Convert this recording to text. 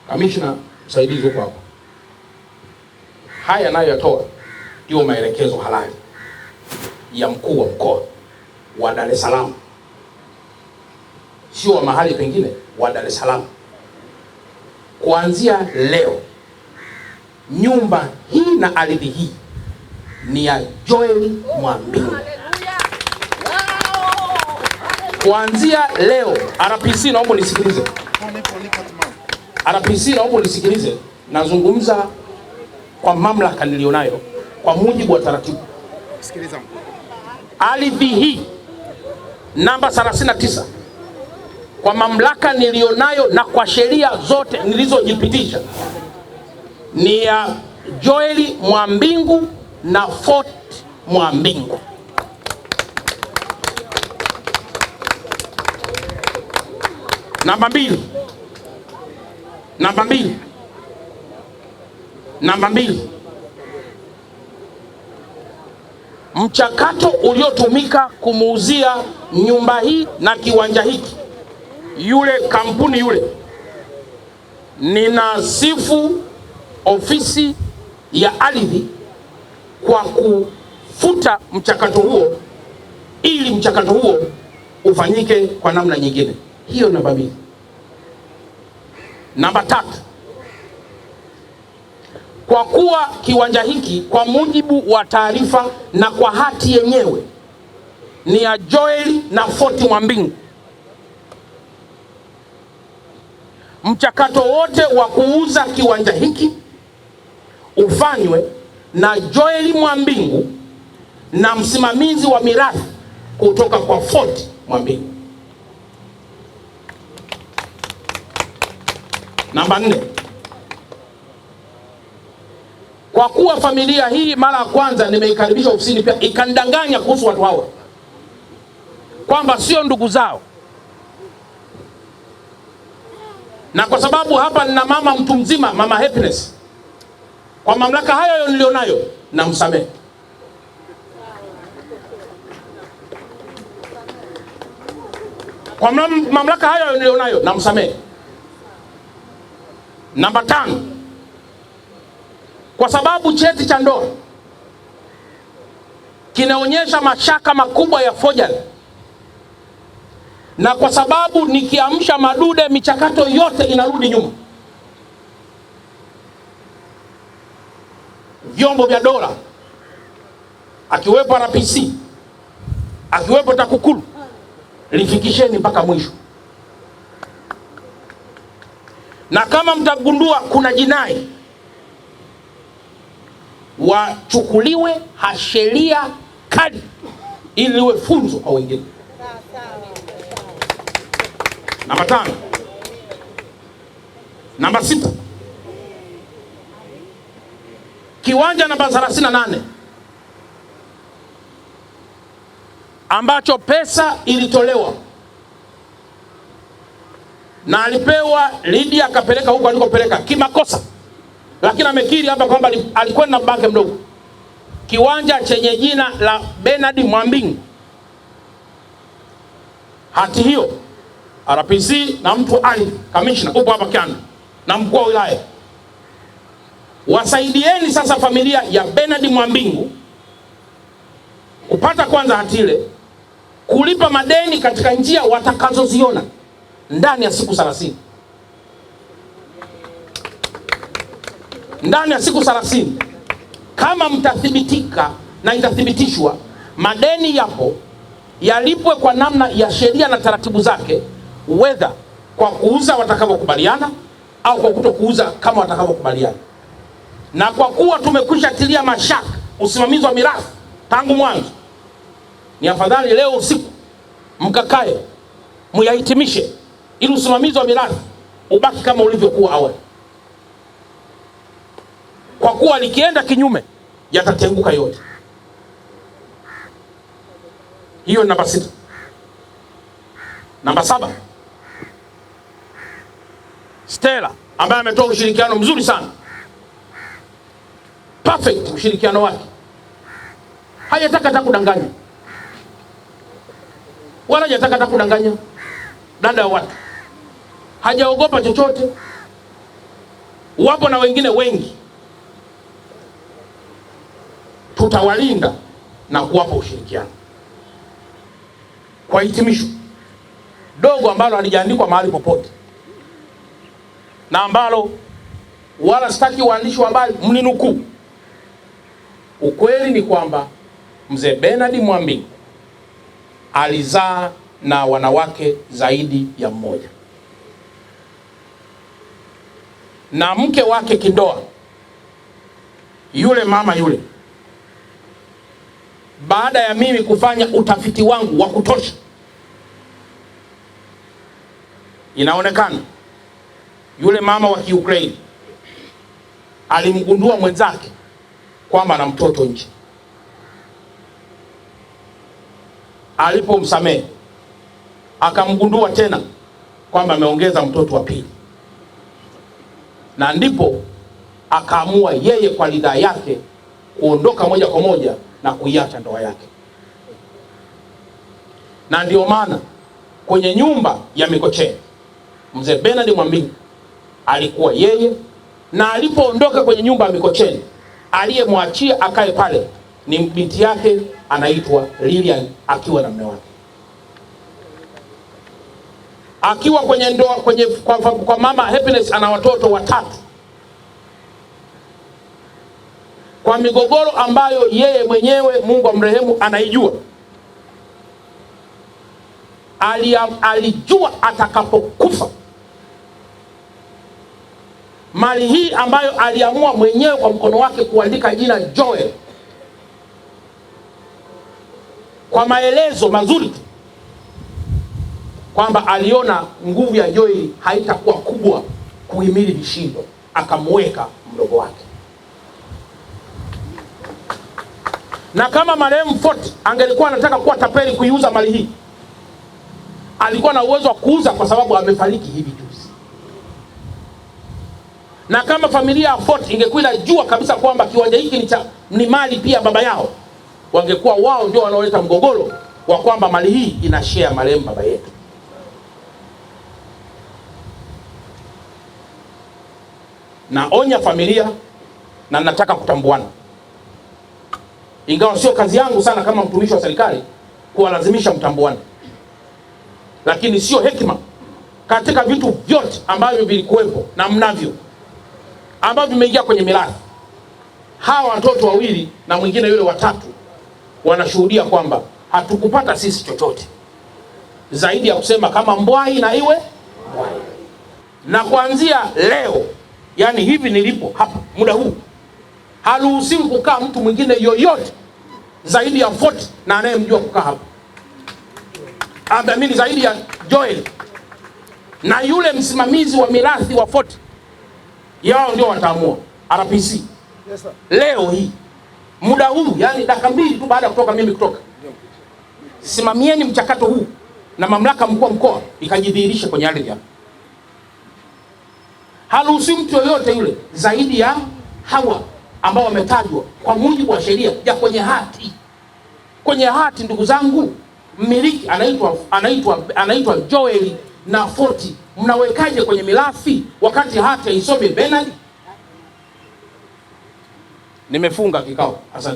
Kamishna msaidizi huko hapo, haya nayo yatoa ndio maelekezo halali ya mkuu wa mkoa wa Dar es Salaam, sio wa mahali pengine, wa Dar es Salaam. Kuanzia leo nyumba hii na ardhi hii ni ya Joel Mwambingu. Kuanzia leo, RPC naomba nisikilize. RPC naomba nisikilize. Nazungumza kwa mamlaka nilionayo kwa mujibu wa taratibu. Sikiliza. Ardhi hii namba 39 kwa mamlaka nilionayo na kwa sheria zote nilizojipitisha ni ya Joel Mwambingu na Fort Mwambingu. Namba mbili, mchakato uliotumika kumuuzia nyumba hii na kiwanja hiki yule kampuni yule, ninasifu ofisi ya ardhi kwa kufuta mchakato huo ili mchakato huo ufanyike kwa namna nyingine. Hiyo namba 2. Namba 3, kwa kuwa kiwanja hiki kwa mujibu wa taarifa na kwa hati yenyewe ni ya Joel na Fort Mwambingu, mchakato wote wa kuuza kiwanja hiki ufanywe na Joel Mwambingu na msimamizi wa mirathi kutoka kwa Fort Mwambingu. Namba 4, kwa kuwa familia hii mara ya kwanza nimeikaribisha ofisini pia ikandanganya kuhusu watu hawa kwamba sio ndugu zao, na kwa sababu hapa nina mama mtu mzima, Mama Happiness, kwa mamlaka hayo nilionayo na msamehe. Kwa mamlaka hayo nilionayo na msamehe. Namba 5, kwa sababu cheti cha ndoa kinaonyesha mashaka makubwa ya forgery, na kwa sababu nikiamsha madude michakato yote inarudi nyuma, vyombo vya dola akiwepo RPC akiwepo TAKUKURU lifikisheni mpaka mwisho. Na kama mtagundua kuna jinai, wachukuliwe hasheria kali ili iwe funzo kwa wengine. Namba 5. Namba 6, kiwanja namba 38 ambacho pesa ilitolewa na alipewa Lydia akapeleka huko alikopeleka kimakosa, lakini amekiri hapa kwamba alikuwa na banke mdogo, kiwanja chenye jina la Bernard Mwambingu. Hati hiyo RPC na mtu ali kamishna upo hapa Kianda na mkuu wa wilaya, wasaidieni sasa familia ya Bernard Mwambingu kupata kwanza hati ile, kulipa madeni katika njia watakazoziona ndani ya siku 30. Ndani ya siku 30 kama mtathibitika na itathibitishwa madeni yapo, yalipwe kwa namna ya sheria na taratibu zake, whether kwa kuuza watakavyokubaliana au kwa kutokuuza kama watakavyokubaliana. Na kwa kuwa tumekwisha tilia mashaka usimamizi wa mirathi tangu mwanzo, ni afadhali leo usiku mkakae muyahitimishe ili usimamizi wa mirathi ubaki kama ulivyokuwa awali, kwa kuwa likienda kinyume yatatenguka yote. Hiyo namba 6. Namba 7, Stella ambaye ametoa ushirikiano mzuri sana, perfect ushirikiano wake, hajataka hata kudanganya wala hajataka hata kudanganya dada wa watu, hajaogopa chochote, Wapo na wengine wengi, tutawalinda na kuwapa ushirikiano. Kwa hitimisho dogo ambalo halijaandikwa mahali popote na ambalo wala sitaki waandishi wa habari mninukuu, ukweli ni kwamba mzee Bernard Mwambingu alizaa na wanawake zaidi ya mmoja, na mke wake kindoa, yule mama yule, baada ya mimi kufanya utafiti wangu wa kutosha, inaonekana yule mama wa Kiukraini alimgundua mwenzake kwamba ana mtoto nje. Alipomsamehe akamgundua tena kwamba ameongeza mtoto wa pili, na ndipo akaamua yeye kwa ridhaa yake kuondoka moja kwa moja na kuiacha ndoa yake. Na ndio maana kwenye nyumba ya Mikocheni mzee Bernard Mwambingu alikuwa yeye, na alipoondoka kwenye nyumba ya Mikocheni aliyemwachia akae pale ni binti yake anaitwa Lilian, akiwa na mume wake. Akiwa kwenye ndoa kwa mama Happiness ana watoto watatu. Kwa migogoro ambayo yeye mwenyewe Mungu amrehemu anaijua, alijua atakapokufa mali hii ambayo aliamua mwenyewe kwa mkono wake kuandika jina Joel, kwa maelezo mazuri tu kwamba aliona nguvu ya Joel haitakuwa kubwa kuhimili vishindo, akamweka mdogo wake. Na kama marehemu Fort angelikuwa anataka kuwa tapeli kuiuza mali hii, alikuwa na uwezo wa kuuza kwa sababu amefariki hivi juzi. Na kama familia ya Fort ingekuwa inajua kabisa kwamba kiwanja hiki ni mali pia baba yao, wangekuwa wao ndio wanaoleta mgogoro wa kwamba mali hii ina share marehemu baba yetu. Naonya familia na nataka kutambuana, ingawa sio kazi yangu sana kama mtumishi wa serikali kuwalazimisha mtambuane, lakini sio hekima katika vitu vyote ambavyo vilikuwepo na mnavyo ambavyo vimeingia kwenye mirathi. Hawa watoto wawili na mwingine yule watatu wanashuhudia kwamba hatukupata sisi chochote zaidi ya kusema kama mbwai na iwe mbwai. Na kuanzia leo, yani hivi nilipo hapa muda huu, haruhusiwi kukaa mtu mwingine yoyote zaidi ya Fort na anayemjua kukaa hapa. Amini zaidi ya Joel na yule msimamizi wa mirathi wa Fort, yao ndio wataamua RPC. Yes, sir. Leo hii muda huu, yani dakika mbili tu baada ya kutoka mimi kutoka, simamieni mchakato huu na mamlaka mkuu wa mkoa ikajidhihirisha kwenye ardhi hapa. Haruhusiwi mtu yoyote yule zaidi ya hawa ambao wametajwa kwa mujibu wa sheria ya kwenye hati. Kwenye hati, ndugu zangu, mmiliki anaitwa Joel na Fort. Mnawekaje kwenye mirathi wakati hati haisomi Bernard? Nimefunga kikao. Asante.